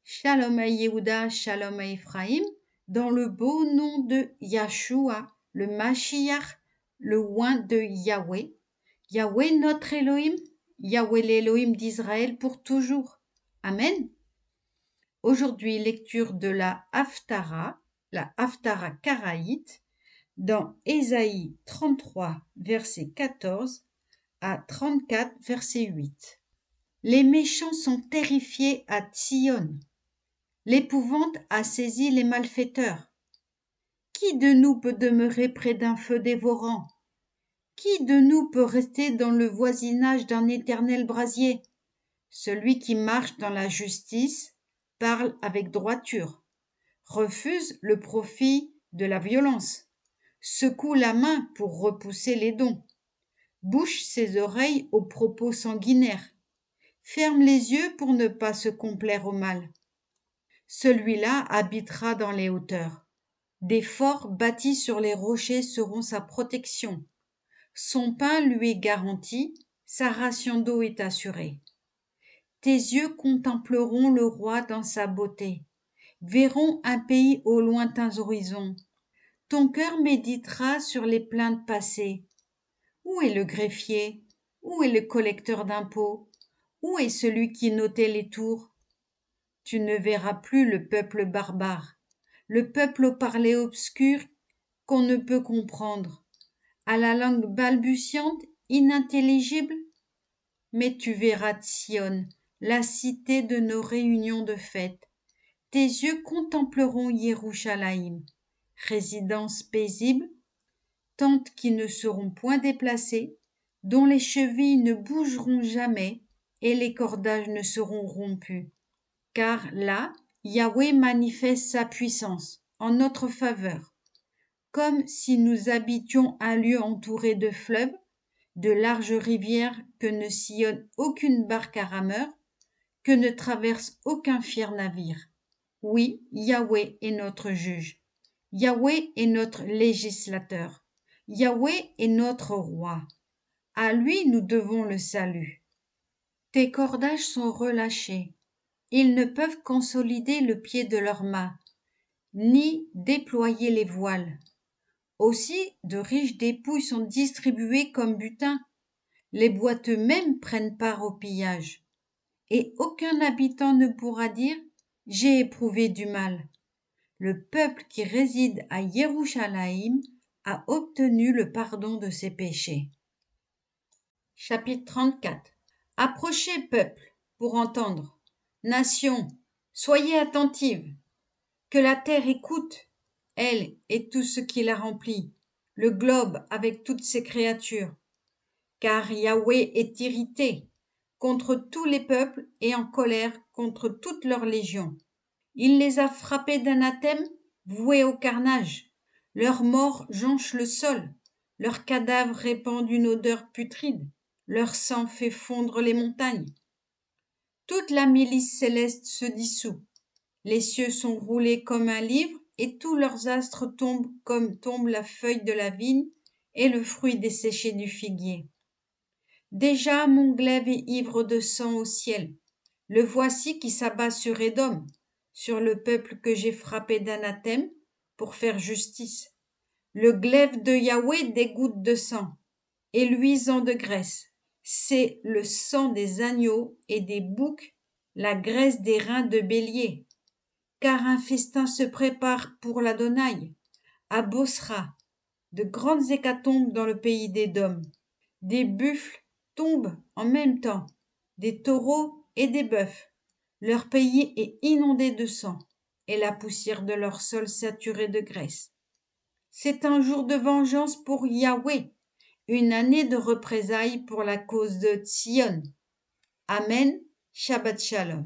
Shalom à Yehuda, Shalom à Ephraim, dans le beau nom de Yahshua, le Mashiach, le oint de Yahweh. Yahweh notre Elohim, Yahweh l'Elohim d'Israël pour toujours. Amen. Aujourd'hui, lecture de la Haftara karaïte, dans Ésaïe 33, verset 14 à 34, verset 8. Les méchants sont terrifiés à Tsion. L'épouvante a saisi les malfaiteurs. Qui de nous peut demeurer près d'un feu dévorant? Qui de nous peut rester dans le voisinage d'un éternel brasier? Celui qui marche dans la justice parle avec droiture, refuse le profit de la violence, secoue la main pour repousser les dons, bouche ses oreilles aux propos sanguinaires, ferme les yeux pour ne pas se complaire au mal. Celui-là habitera dans les hauteurs. Des forts bâtis sur les rochers seront sa protection. Son pain lui est garanti, sa ration d'eau est assurée. Tes yeux contempleront le roi dans sa beauté, verront un pays aux lointains horizons. Ton cœur méditera sur les plaintes passées. Où est le greffier? Où est le collecteur d'impôts? Où est celui qui notait les tours? Tu ne verras plus le peuple barbare, le peuple au parler obscur qu'on ne peut comprendre, à la langue balbutiante, inintelligible. Mais tu verras Sion, la cité de nos réunions de fête. Tes yeux contempleront Yerushalayim, résidence paisible, tentes qui ne seront point déplacées, dont les chevilles ne bougeront jamais et les cordages ne seront rompus. Car là, Yahweh manifeste sa puissance en notre faveur, comme si nous habitions un lieu entouré de fleuves, de larges rivières que ne sillonne aucune barque à rameur, que ne traverse aucun fier navire. Oui, Yahweh est notre juge. Yahweh est notre législateur. Yahweh est notre roi. À lui nous devons le salut. Tes cordages sont relâchés. Ils ne peuvent consolider le pied de leurs mâts, ni déployer les voiles. Aussi, de riches dépouilles sont distribuées comme butin. Les boiteux même prennent part au pillage. Et aucun habitant ne pourra dire « J'ai éprouvé du mal ». Le peuple qui réside à Yerushalayim a obtenu le pardon de ses péchés. Chapitre 34. Approchez, peuple, pour entendre. Nations, soyez attentives. Que la terre écoute, elle et tout ce qui la remplit, le globe avec toutes ses créatures. Car Yahweh est irrité contre tous les peuples et en colère contre toutes leurs légions. Il les a frappés d'anathème, voués au carnage. Leurs morts jonchent le sol, leurs cadavres répandent une odeur putride, leur sang fait fondre les montagnes. Toute la milice céleste se dissout. Les cieux sont roulés comme un livre et tous leurs astres tombent comme tombe la feuille de la vigne et le fruit desséché du figuier. Déjà mon glaive est ivre de sang au ciel. Le voici qui s'abat sur Édom, sur le peuple que j'ai frappé d'anathème pour faire justice. Le glaive de Yahweh dégoutte de sang et luisant de graisse. C'est le sang des agneaux et des boucs, la graisse des reins de bélier. Car un festin se prépare pour l'Adonai. À Bosra, de grandes hécatombes dans le pays d'Édom. Des buffles tombent en même temps, des taureaux et des bœufs. Leur pays est inondé de sang, et la poussière de leur sol saturée de graisse. C'est un jour de vengeance pour Yahweh, une année de représailles pour la cause de Tsion. Amen, Shabbat Shalom.